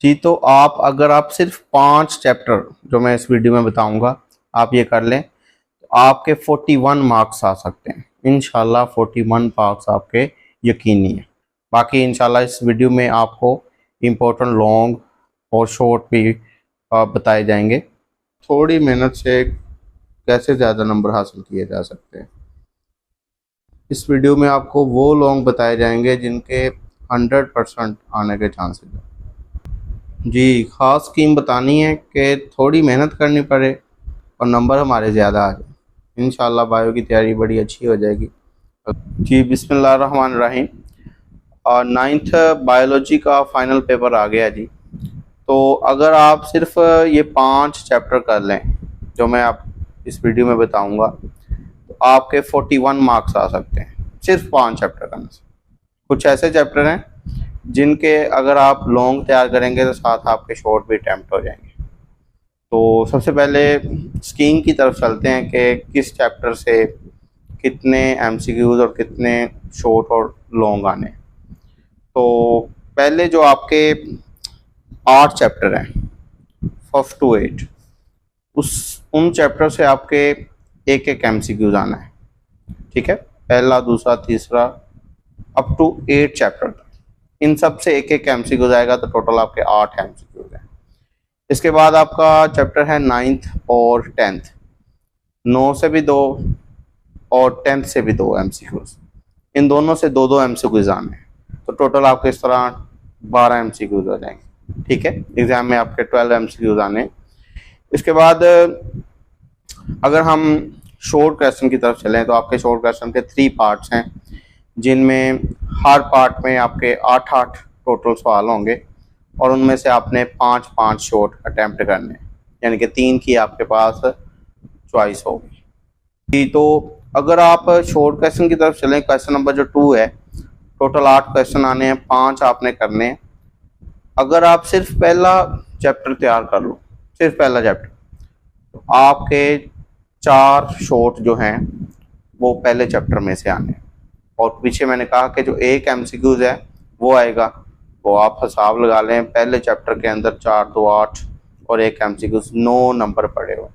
जी, तो अगर आप सिर्फ 5 चैप्टर जो मैं इस वीडियो में बताऊंगा आप ये कर लें तो आपके 41 मार्क्स आ सकते हैं इंशाल्लाह। 41 मार्क्स आपके यकीनी है। बाकी इंशाल्लाह इस वीडियो में आपको इम्पोर्टेंट लॉन्ग और शॉर्ट भी बताए जाएंगे। थोड़ी मेहनत से कैसे ज़्यादा नंबर हासिल किए जा सकते हैं, इस वीडियो में आपको वो लॉन्ग बताए जाएंगे जिनके 100% आने के चांसेस हैं। जी, ख़ास स्कीम बतानी है कि थोड़ी मेहनत करनी पड़े और नंबर हमारे ज़्यादा आ जाए। इंशाल्लाह बायो की तैयारी बड़ी अच्छी हो जाएगी। जी, बिस्मिल्लाहिर्रहमानिर्रहीम। और 9th बायोलॉजी का फाइनल पेपर आ गया जी। तो अगर आप सिर्फ ये 5 चैप्टर कर लें जो मैं आप इस वीडियो में बताऊंगा तो आपके 41 मार्क्स आ सकते हैं सिर्फ 5 चैप्टर करने से। कुछ ऐसे चैप्टर हैं जिनके अगर आप लॉन्ग तैयार करेंगे तो साथ आपके शॉर्ट भी अटैम्प्ट हो जाएंगे। तो सबसे पहले स्कीम की तरफ चलते हैं कि किस चैप्टर से कितने एमसीक्यूज और कितने शॉर्ट और लॉन्ग आने। तो पहले जो आपके 8 चैप्टर हैं फर्स्ट टू 8 उन चैप्टर से आपके एक एक एमसीक्यूज आना है। ठीक है, पहला दूसरा तीसरा अप टू 8 चैप्टर इन सब से एक एक एमसीक्यू आएगा तो टोटल आपके 8 एमसीक्यूज हैं। इसके बाद आपका चैप्टर है 9th और 10th, 9 से भी 2 और 10th से भी 2 एमसीक्यूज। इन दोनों से 2-2 एमसीक्यूज आने हैं तो टोटल आपके इस तरह 12 एमसीक्यूज हो जाएंगे। ठीक है, एग्जाम में आपके 12 एमसीक्यूज आने। इसके बाद अगर हम शॉर्ट क्वेश्चन की तरफ चलें तो आपके शॉर्ट क्वेश्चन के 3 पार्ट्स हैं जिनमें हर पार्ट में आपके 8-8 टोटल सवाल होंगे और उनमें से आपने 5-5 शॉर्ट अटैम्प्ट करने, यानी कि 3 की आपके पास चॉइस होगी। तो अगर आप शॉर्ट क्वेश्चन की तरफ चलें, क्वेश्चन नंबर जो 2 है, टोटल 8 क्वेश्चन आने हैं, 5 आपने करने हैं। अगर आप सिर्फ पहला चैप्टर तैयार कर लो, सिर्फ पहला चैप्टर, तो आपके 4 शॉर्ट जो हैं वो पहले चैप्टर में से आने हैं। और पीछे मैंने कहा कि जो एक एमसीक्यूज है वो आएगा, वो आप हिसाब लगा लें पहले चैप्टर के अंदर 4 2 8 और एक एमसीक्यूज 9 नंबर पड़े हुए।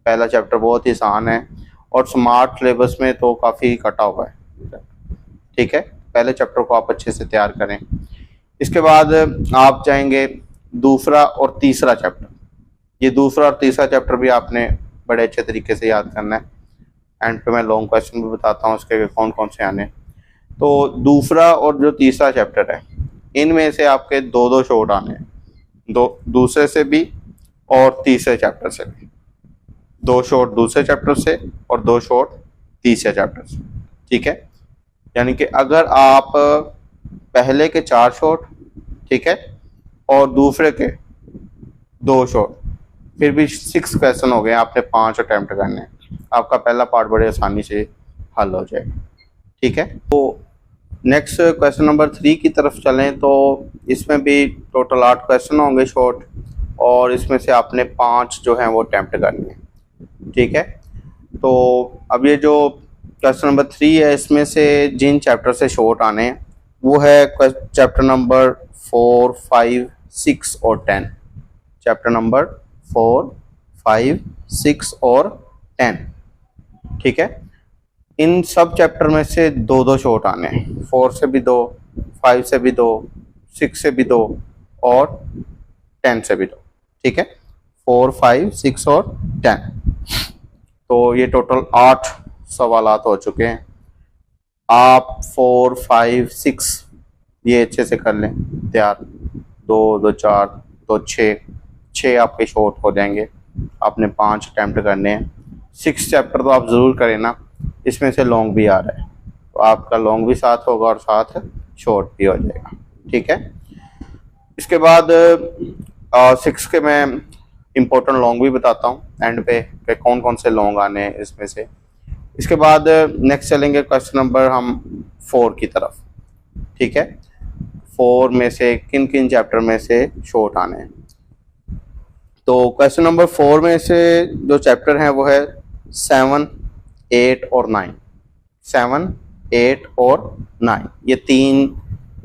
पहला चैप्टर बहुत ही आसान है और स्मार्ट सिलेबस में तो काफ़ी कटा हुआ है। ठीक है, पहले चैप्टर को आप अच्छे से तैयार करें। इसके बाद आप जाएंगे दूसरा और तीसरा चैप्टर। ये दूसरा और तीसरा चैप्टर भी आपने बड़े अच्छे तरीके से याद करना है। एंड पे मैं लॉन्ग क्वेश्चन भी बताता हूँ उसके कौन कौन से आने। तो दूसरा और जो तीसरा चैप्टर है इनमें से आपके 2-2 शॉर्ट आने हैं, दूसरे से भी और तीसरे चैप्टर से भी। 2 शॉर्ट दूसरे चैप्टर से और 2 शॉर्ट तीसरे चैप्टर से। ठीक है, यानी कि अगर आप पहले के 4 शॉर्ट, ठीक है, और दूसरे के 2 शॉर्ट, फिर भी 6 क्वेश्चन हो गए, आपने 5 अटैम्प्ट करने हैं। आपका पहला पार्ट बड़े आसानी से हल हो जाएगा। ठीक है, तो नेक्स्ट क्वेश्चन नंबर 3 की तरफ चलें तो इसमें भी टोटल 8 क्वेश्चन होंगे शॉर्ट और इसमें से आपने 5 जो हैं वो अटैम्प्ट करने हैं। ठीक है, तो अब ये जो क्वेश्चन नंबर 3 है इसमें से जिन चैप्टर से शॉर्ट आने हैं वो है चैप्टर नंबर 4, 5, 6 और 10। चैप्टर नंबर 4, 5, 6 और 10। ठीक है, इन सब चैप्टर में से 2-2 शॉर्ट आने हैं। 4 से भी 2, 5 से भी 2, 6 से भी 2 और 10 से भी 2। ठीक है, 4, 5, 6 और 10। तो ये टोटल 8 सवालात हो चुके हैं। आप 4, 5, 6 ये अच्छे से कर लें तैयार। 2, 2, 4, 2, 6 आपके शॉर्ट हो जाएंगे। आपने 5 अटैम्प्ट करने हैं। 6 चैप्टर तो आप ज़रूर करें ना, इसमें से लॉन्ग भी आ रहा है तो आपका लॉन्ग भी साथ होगा और साथ शॉर्ट भी हो जाएगा। ठीक है, इसके बाद 6 के मैं इम्पोर्टेंट लॉन्ग भी बताता हूँ एंड पे कि कौन कौन से लॉन्ग आने हैं इसमें से। इसके बाद नेक्स्ट चलेंगे क्वेश्चन नंबर हम 4 की तरफ। ठीक है, 4 में से किन किन चैप्टर में से शॉर्ट आने हैं। तो क्वेश्चन नंबर 4 में से जो चैप्टर हैं वो है 7, 8 और 9। 7, 8 और 9 ये 3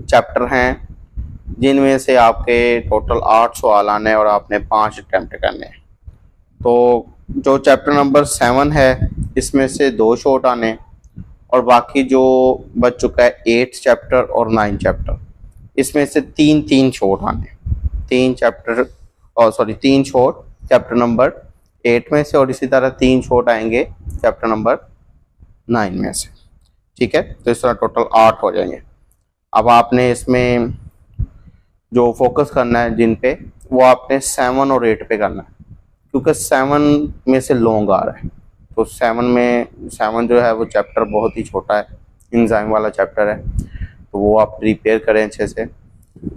चैप्टर हैं जिनमें से आपके टोटल 8 सवाल आने और आपने 5 अटैम्प्ट करने हैं। तो जो चैप्टर नंबर 7 है इसमें से 2 शॉर्ट आने और बाकी जो बच चुका है 8 चैप्टर और 9 चैप्टर, इसमें से 3 शॉर्ट आने। 3 शॉर्ट चैप्टर नंबर 8 में से और इसी तरह 3 शॉर्ट आएंगे चैप्टर नंबर 9 में से। ठीक है, तो इस तरह टोटल 8 हो जाएंगे। अब आपने इसमें जो फोकस करना है जिन पे, वो आपने 7 और 8 पे करना है, क्योंकि 7 में से लॉन्ग आ रहा है। तो 7 जो है वो चैप्टर बहुत ही छोटा है, एंजाइम वाला चैप्टर है, तो वो आप प्रिपेयर करें अच्छे से।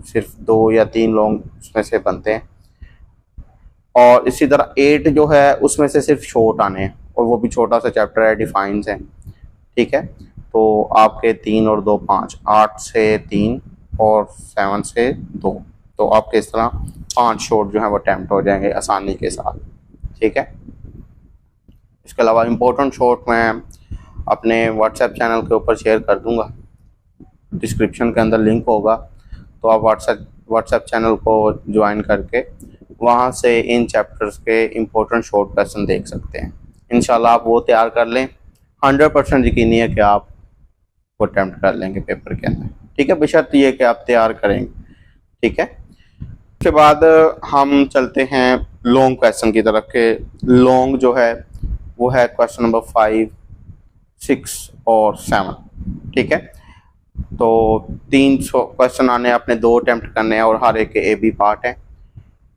सिर्फ 2 या 3 लॉन्ग उसमें से बनते हैं। और इसी तरह 8 जो है उसमें से सिर्फ शॉर्ट आने हैं और वो भी छोटा सा चैप्टर है, डिफाइंस है। ठीक है, तो आपके 3 और 2 5, 8 से 3 और 7 से 2, तो आपके इस तरह 5 शॉर्ट जो है वो अटैम्प्ट हो जाएंगे आसानी के साथ। ठीक है, इसके अलावा इम्पोर्टेंट शॉर्ट मैं अपने व्हाट्सएप चैनल के ऊपर शेयर कर दूंगा, डिस्क्रिप्शन के अंदर लिंक होगा, तो आप व्हाट्सएप चैनल को ज्वाइन करके वहाँ से इन चैप्टर्स के इम्पोर्टेंट शॉर्ट क्वेश्चन देख सकते हैं। इंशाल्लाह आप वो तैयार कर लें, 100% यकीनी है कि आप वो अटैम्प्ट कर लेंगे पेपर के अंदर। ठीक है, बशर्त ये कि आप तैयार करेंगे। ठीक है, उसके बाद हम चलते हैं लॉन्ग क्वेश्चन की तरफ के। लॉन्ग जो है वो है क्वेश्चन नंबर 5, 6 और 7। ठीक है, तो 3 क्वेश्चन आने, आपने 2 अटैम्प्ट करने हैं और हर एक के A-B पार्ट है।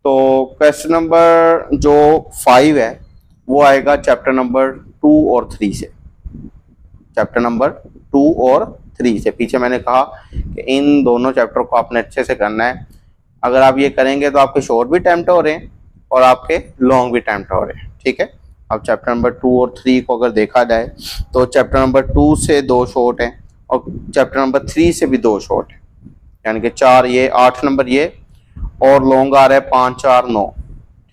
तो क्वेश्चन नंबर जो 5 है वो आएगा चैप्टर नंबर 2 और 3 से। चैप्टर नंबर 2 और 3 से। पीछे मैंने कहा कि इन दोनों चैप्टर को आपने अच्छे से करना है। अगर आप ये करेंगे तो आपके शॉर्ट भी अटैम्प्ट हो रहे हैं और आपके लॉन्ग भी अटैम्प्ट हो रहे हैं। ठीक है, अब चैप्टर नंबर 2 और 3 को अगर देखा जाए तो चैप्टर नंबर 2 से 2 शॉर्ट हैं और चैप्टर नंबर 3 से भी 2 शॉर्ट हैं, यानी कि 4 ये, 8 नंबर ये, और लॉन्ग आ रहा है 5 4 9।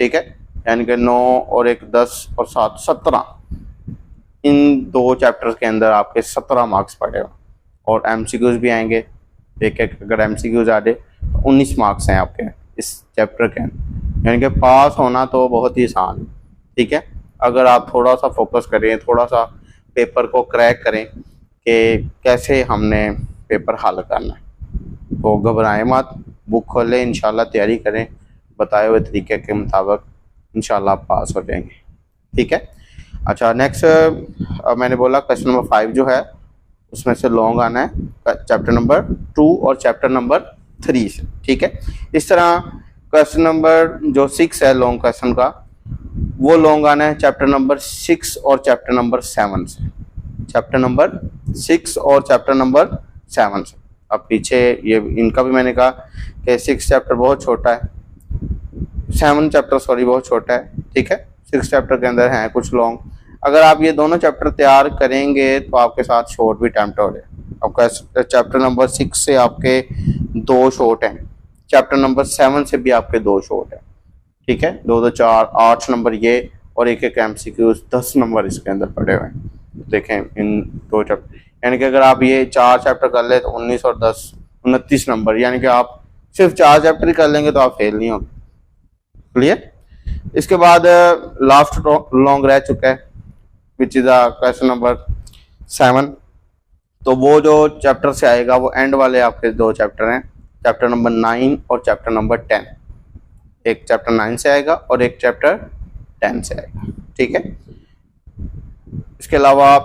ठीक है, यानी कि 9 और 1 10 और 7 17। इन 2 चैप्टर्स के अंदर आपके 17 मार्क्स पड़ेगा और एमसीक्यूज भी आएंगे। एक अगर एमसीक्यूज आ जाए तो 19 मार्क्स हैं आपके इस चैप्टर के अंदर, यानी कि पास होना तो बहुत ही आसान है। ठीक है, अगर आप थोड़ा सा फोकस करें, थोड़ा सा पेपर को क्रैक करें कि कैसे हमने पेपर हल करना है, तो घबराएं मत, बुक खोलें, इंशाल्लाह तैयारी करें, बताए हुए तरीके के मुताबिक इंशाल्लाह आप पास हो जाएंगे। ठीक है, अच्छा नेक्स्ट मैंने बोला क्वेश्चन नंबर 5 जो है उसमें से लॉन्ग आना है चैप्टर नंबर 2 और चैप्टर नंबर 3 से। ठीक है, इस तरह क्वेश्चन नंबर जो 6 है लॉन्ग क्वेश्चन का, वो लॉन्ग आना है चैप्टर नंबर 6 और चैप्टर नंबर 7 से। चैप्टर नंबर 6 और चैप्टर नंबर 7 से। अब पीछे ये इनका भी मैंने कहा कि 6 चैप्टर बहुत छोटा है, 7 चैप्टर सॉरी बहुत छोटा है। ठीक है, 6 चैप्टर के अंदर हैं कुछ लॉन्ग। अगर आप ये दोनों चैप्टर तैयार करेंगे तो आपके साथ शॉर्ट भी अटेम्प्ट हो रहे हैं। आपका चैप्टर नंबर 6 से आपके 2 शॉर्ट हैं, चैप्टर नंबर 7 से भी आपके 2 शॉर्ट हैं। ठीक है, 2 2 4 8 नंबर ये और एक एमसीक्यूज 10 नंबर इसके अंदर पड़े हुए हैं। देखें इन 2 चैप्टर, यानी कि अगर आप ये 4 चैप्टर कर ले तो 19 और 10 29 नंबर, यानी कि आप सिर्फ 4 चैप्टर ही कर लेंगे तो आप फेल नहीं होंगे। क्लियर। इसके बाद लास्ट लॉन्ग रह चुका है विच इज क्वेश्चन नंबर 7। तो वो जो चैप्टर से आएगा वो एंड वाले आपके 2 चैप्टर हैं, चैप्टर नंबर 9 और चैप्टर नंबर 10। एक चैप्टर 9 से आएगा और एक चैप्टर 10 से आएगा। ठीक है, इसके अलावा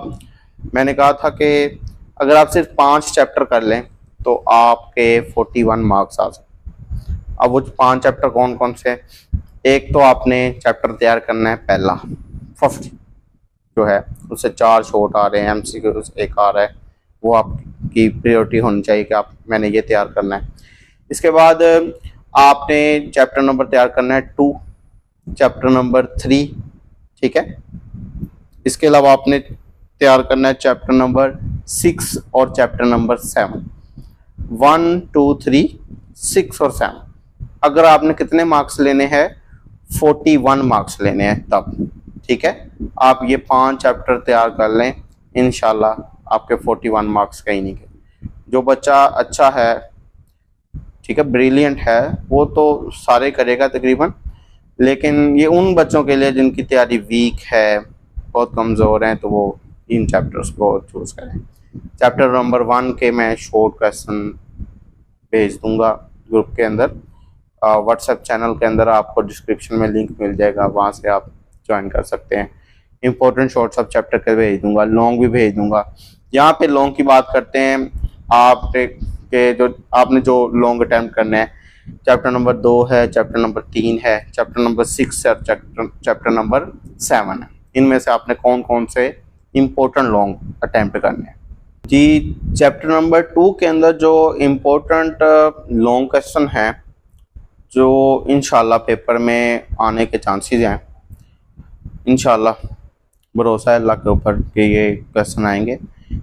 मैंने कहा था कि अगर आप सिर्फ 5 चैप्टर कर लें तो आपके 41 मार्क्स आ सकते। अब वो 5 चैप्टर कौन कौन से? एक तो आपने चैप्टर तैयार करना है पहला, फर्स्ट जो है उससे 4 शॉर्ट आ रहे हैं, एमसीक्यू एक आ रहा है, वो आपकी प्रायोरिटी होनी चाहिए कि आप मैंने ये तैयार करना है। इसके बाद आपने चैप्टर नंबर तैयार करना है 2, चैप्टर नंबर 3। ठीक है, इसके अलावा आपने तैयार करना है चैप्टर नंबर 6 और चैप्टर नंबर 7। 1 2 3 6 और 7। अगर आपने कितने मार्क्स लेने हैं? 41 मार्क्स लेने हैं तब। ठीक है, आप ये 5 चैप्टर तैयार कर लें, इंशाल्लाह आपके 41 मार्क्स कहीं नहीं गए। जो बच्चा अच्छा है ठीक है, ब्रिलियंट है वो तो सारे करेगा तकरीबन, लेकिन ये उन बच्चों के लिए जिनकी तैयारी वीक है, बहुत कमज़ोर हैं, तो वो इन चैप्टर्स को चूज़ करें। चैप्टर नंबर 1 के मैं शॉर्ट क्वेश्चन भेज दूंगा ग्रुप के अंदर, व्हाट्सएप चैनल के अंदर आपको डिस्क्रिप्शन में लिंक मिल जाएगा, वहाँ से आप ज्वाइन कर सकते हैं। इंपॉर्टेंट शॉर्ट सब चैप्टर के भेज दूंगा, लॉन्ग भी भेज दूंगा। यहाँ पे लॉन्ग की बात करते हैं, आप के जो आपने जो लॉन्ग अटैम्प्ट करने हैं, चैप्टर नंबर 2 है, चैप्टर नंबर 3 है, चैप्टर नंबर 6 है, चैप्टर नंबर 7 है। इनमें से आपने कौन कौन से इम्पोर्टेंट लॉन्ग अटैम्प्ट करने हैं जी। चैप्टर नंबर 2 के अंदर जो इम्पोर्टेंट लॉन्ग क्वेश्चन हैं, जो इंशाल्लाह पेपर में आने के चांसेस हैं, इंशाल्लाह भरोसा है अल्लाह के ऊपर कि ये क्वेश्चन आएंगे।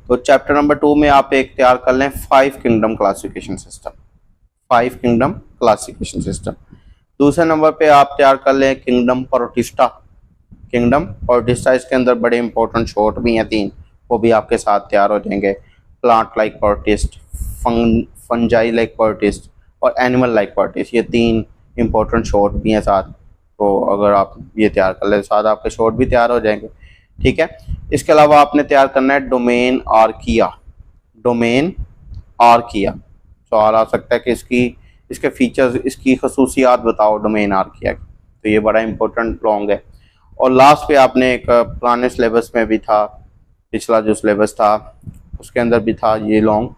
तो चैप्टर नंबर 2 में आप एक तैयार कर लें 5 kingdom classification system, 5 kingdom classification system. दूसरे नंबर पे आप तैयार कर लें किंगडम प्रोटिस्टा, किंगडम प्रोटिस्टा। इसके अंदर बड़े इंपॉर्टेंट शॉर्ट भी हैं 3, वो भी आपके साथ तैयार हो जाएंगे। Plant like protist, fungi like protist और एनिमल लाइक प्रोटिस्ट, ये 3 इंपॉर्टेंट शॉर्ट भी हैं साथ। तो अगर आप ये तैयार कर ले साथ आपके शॉर्ट भी तैयार हो जाएंगे, ठीक है। इसके अलावा आपने तैयार करना है डोमेन आर्किया, डोमेन आर्किया। सवाल आ सकता है कि इसके फीचर्स, इसकी खसूसियात बताओ डोमेन आर्किया की, तो ये बड़ा इंपॉर्टेंट लॉन्ग है। और लास्ट पे आपने एक पुराने सिलेबस में भी था, पिछला जो सिलेबस था उसके अंदर भी था ये लॉन्ग,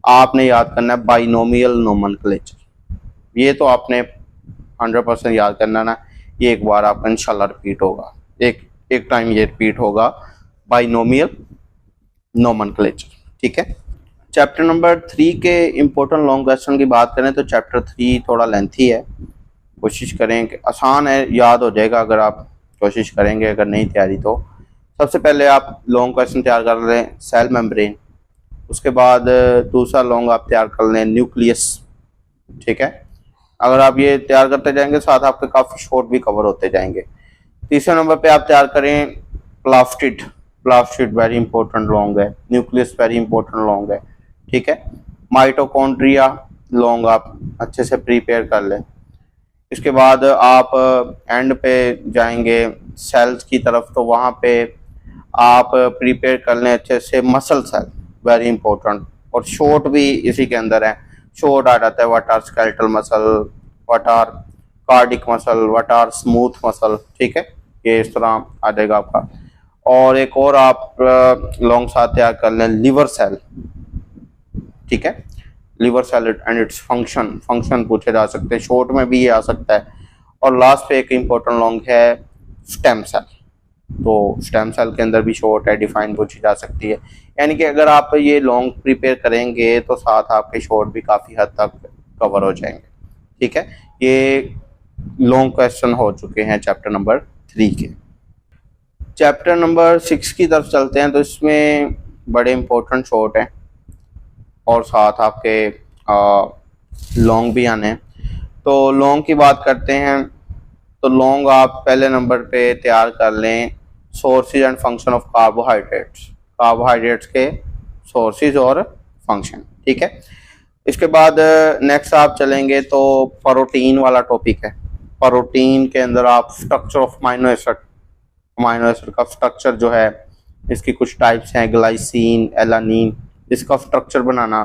आपने याद करना है बाइनोमियल नोमेनक्लेचर। ये तो आपने 100% याद करना ना, ये एक बार आपका इंशाल्लाह रिपीट होगा, एक टाइम ये रिपीट होगा, बाइनोमियल नोमेनक्लेचर, ठीक है। चैप्टर नंबर 3 के इम्पोर्टेंट लॉन्ग क्वेश्चन की बात करें तो चैप्टर 3 थोड़ा लेंथी है, कोशिश करें कि आसान है, याद हो जाएगा अगर आप कोशिश करेंगे, अगर नहीं तैयारी तो। सबसे पहले आप लॉन्ग क्वेश्चन तैयार कर लें सेल मेम्ब्रेन, उसके बाद दूसरा लॉन्ग आप तैयार कर लें न्यूक्लियस, ठीक है। अगर आप ये तैयार करते जाएंगे साथ आपके काफ़ी शॉर्ट भी कवर होते जाएंगे। तीसरे नंबर पे आप तैयार करें plastid, plastid very important long है, न्यूक्लियस वेरी इंपॉर्टेंट लॉन्ग है, ठीक है। माइटोकॉन्ड्रिया लॉन्ग आप अच्छे से प्रिपेयर कर लें। इसके बाद आप एंड पे जाएंगे सेल्स की तरफ, तो वहाँ पे आप प्रिपेयर कर लें अच्छे से मसल सेल, वेरी इंपॉर्टेंट। और शॉर्ट भी इसी के अंदर है, शॉर्ट आ जाता है what are skeletal muscle, what are cardiac muscle, what are smooth muscle, ठीक है, ये इस तरह आ जाएगा आपका। और एक और आप लॉन्ग साथ तैयार कर लें लिवर सेल, ठीक है, liver cell and its function पूछे जा सकते हैं, शॉर्ट में भी ये आ सकता है। और लास्ट पे एक इम्पोर्टेंट लॉन्ग है स्टेम सेल, तो स्टेम सेल के अंदर भी शॉर्ट है, डिफाइन पूछी जा सकती है। यानी कि अगर आप ये लॉन्ग प्रिपेयर करेंगे तो साथ आपके शॉर्ट भी काफ़ी हद तक कवर हो जाएंगे, ठीक है। ये लॉन्ग क्वेश्चन हो चुके हैं चैप्टर नंबर 3 के। चैप्टर नंबर 6 की तरफ चलते हैं, तो इसमें बड़े इंपॉर्टेंट शॉर्ट हैं और साथ आपके लॉन्ग भी आने हैं। तो लॉन्ग की बात करते हैं, तो लॉन्ग आप पहले नंबर पे तैयार कर लें sources and function of carbohydrates, carbohydrates के सोर्सेज और फंक्शन, ठीक है। इसके बाद नेक्स्ट आप चलेंगे तो प्रोटीन वाला टॉपिक है। प्रोटीन के अंदर आप structure of amino acid, amino acid का स्ट्रक्चर जो है, इसकी कुछ टाइप्स हैं, ग्लाइसिन, एलानिन, इसका स्ट्रक्चर बनाना,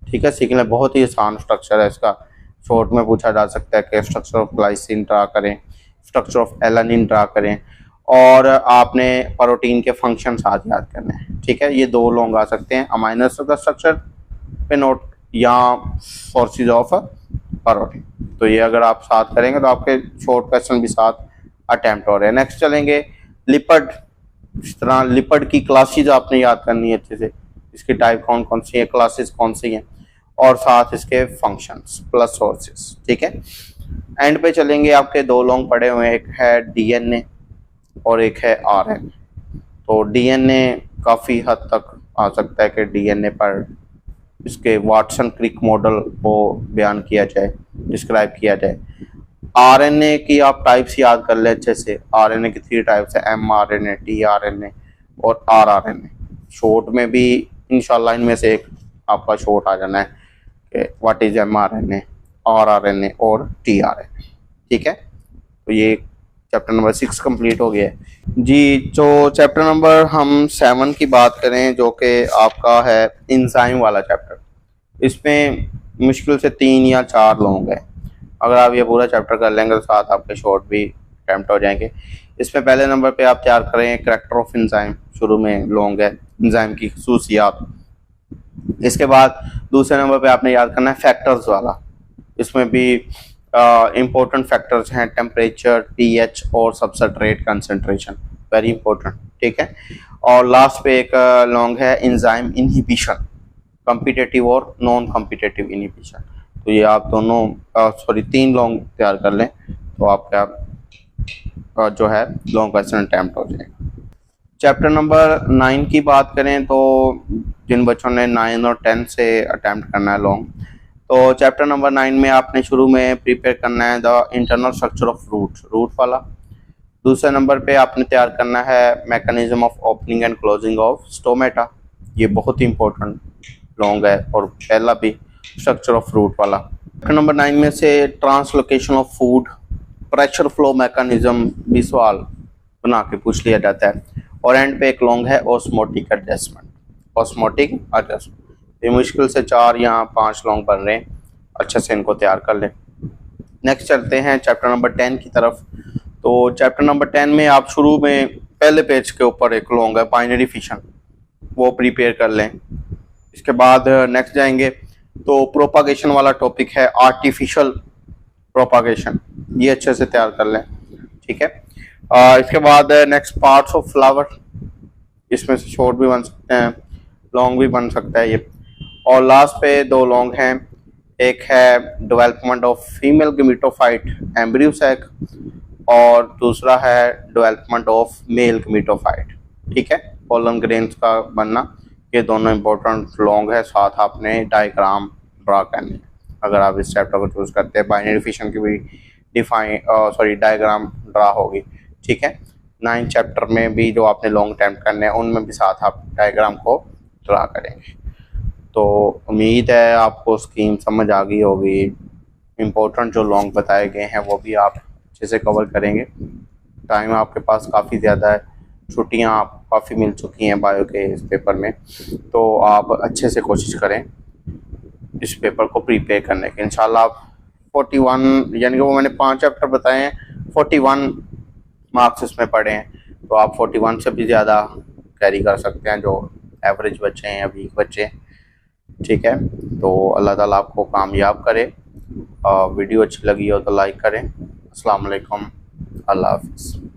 ठीक है, सीखना। बहुत ही आसान स्ट्रक्चर है इसका, शॉर्ट में पूछा जा सकता है कि स्ट्रक्चर ऑफ ग्लाइसिन ड्रा करें, स्ट्रक्चर ऑफ एलानिन ड्रा करें, और आपने प्रोटीन के फंक्शन साथ याद करने हैं, ठीक है। ये 2 लॉन्ग आ सकते हैं, अमाइनो एसिड का स्ट्रक्चर पे नोट या सोर्सेज ऑफ प्रोटीन। तो ये अगर आप साथ करेंगे तो आपके शॉर्ट क्वेश्चन भी साथ अटेम्प्ट हो रहे हैं। नेक्स्ट चलेंगे लिपिड, इस तरह लिपिड की क्लासेज आपने याद करनी है अच्छे से, इसकी टाइप कौन कौन सी है, क्लासेस कौन सी हैं, और साथ इसके फंक्शंस प्लस सोर्सेस, ठीक है। एंड पे चलेंगे, आपके 2 लॉन्ग पड़े हुए हैं, एक है डीएनए और एक है आरएनए। तो डीएनए काफ़ी हद तक आ सकता है कि डीएनए पर इसके वाटसन क्रिक मॉडल को बयान किया जाए, डिस्क्राइब किया जाए। आरएनए की आप टाइप्स याद कर ले अच्छे से, आरएनए की 3 टाइप्स है, एमआरएनए, टीआरएनए और आरआरएनए। शॉर्ट में भी इंशाल्लाह इनमें से एक आपका शॉर्ट आ जाना है कि व्हाट इज एमआरएनए, RRNA और tRNA। ठीक है, तो ये चैप्टर नंबर 6 कंप्लीट हो गया है जी। तो चैप्टर नंबर हम 7 की बात करें जो कि आपका है इंजाइम वाला चैप्टर। इसमें मुश्किल से 3 या 4 लॉन्ग है। अगर आप ये पूरा चैप्टर कर लेंगे तो साथ आपके शॉर्ट भी अटैम्प्ट हो जाएंगे। इसमें पहले नंबर पे आप तैयार करें करैक्टर ऑफ इंजाइम, शुरू में लॉन्ग है इंजाइम की खसूसियात। इसके बाद दूसरे नंबर पे आपने याद करना है फैक्टर्स वाला। इसमें भी इम्पोर्टेंट फैक्टर्स हैं टेम्परेचर, pH और सबस्ट्रेट कंसंट्रेशन, वेरी इंपॉर्टेंट। ठीक है, और लास्ट पे एक लॉन्ग है इंजाइम इनहिबिशन, कॉम्पिटिटिव और नॉन कॉम्पिटिटिव इनहिबिशन। तो ये आप दोनों 3 लॉन्ग तैयार कर लें तो आपका जो है लॉन्ग क्वेश्चन अटैम्प्ट हो जाएगा। चैप्टर नंबर 9 की बात करें तो जिन बच्चों ने 9 और 10 से अटैम्प्ट करना है लॉन्ग, तो चैप्टर नंबर 9 में आपने शुरू में प्रिपेयर करना है the internal structure of root वाला। दूसरे नंबर पे आपने तैयार करना है mechanism of opening and closing of stomata, ये बहुत ही इंपॉर्टेंट लॉन्ग है, और पहला भी स्ट्रक्चर ऑफ रूट वाला। चैप्टर नंबर 9 में से translocation of food, pressure flow mechanism भी सवाल बना के पूछ लिया जाता है, और एंड पे एक लॉन्ग है ऑस्मोटिक एडजस्टमेंट। ऑस्मोटिक एडजस्टमेंट ये मुश्किल से 4 या 5 लॉन्ग बन रहे हैं, अच्छे से इनको तैयार कर लें। नेक्स्ट चलते हैं चैप्टर नंबर 10 की तरफ। तो चैप्टर नंबर 10 में आप शुरू में पहले पेज के ऊपर एक लॉन्ग है बाइनरी फिशन, वो प्रिपेयर कर लें। इसके बाद नेक्स्ट जाएंगे तो प्रोपागेशन वाला टॉपिक है आर्टिफिशियल प्रोपागेशन, ये अच्छे से तैयार कर लें। ठीक है, इसके बाद नेक्स्ट पार्ट्स ऑफ फ्लावर, इसमें से शॉर्ट भी बन सकते हैं लॉन्ग भी बन सकता है ये। और लास्ट पे 2 लॉन्ग हैं, एक है development of female gametophyte embryo sac और दूसरा है डेवलपमेंट ऑफ मेल गमीटोफाइट। ठीक है, पोलन ग्रेन्स का बनना, ये दोनों इंपॉर्टेंट लॉन्ग है। साथ आपने डायग्राम ड्रा करनी है अगर आप इस चैप्टर को चूज करते हैं। बाइनरी फिशन की भी डायग्राम ड्रा होगी। ठीक है, 9 चैप्टर में भी जो आपने लॉन्ग अटेम्प्ट करने हैं उनमें भी साथ आप डायग्राम को ड्रा करेंगे। तो उम्मीद है आपको स्कीम समझ आ गई होगी। इम्पोर्टेंट जो लॉन्ग बताए गए हैं वो भी आप अच्छे से कवर करेंगे। टाइम आपके पास काफ़ी ज़्यादा है, छुट्टियां आप काफ़ी मिल चुकी हैं बायो के इस पेपर में, तो आप अच्छे से कोशिश करें इस पेपर को प्रिपेयर करने की। इंशाल्लाह आप 41 यानी कि वो मैंने 5 चैप्टर बताए हैं, 41 मार्क्स इसमें पढ़े हैं, तो आप 41 से भी ज़्यादा कैरी कर सकते हैं जो एवरेज बच्चे हैं या वीक बच्चे हैं। ठीक है, तो अल्लाह ताला आपको कामयाब करे। वीडियो अच्छी लगी हो तो लाइक करें। अस्सलाम वालेकुम, अल्लाह हाफ़िज़।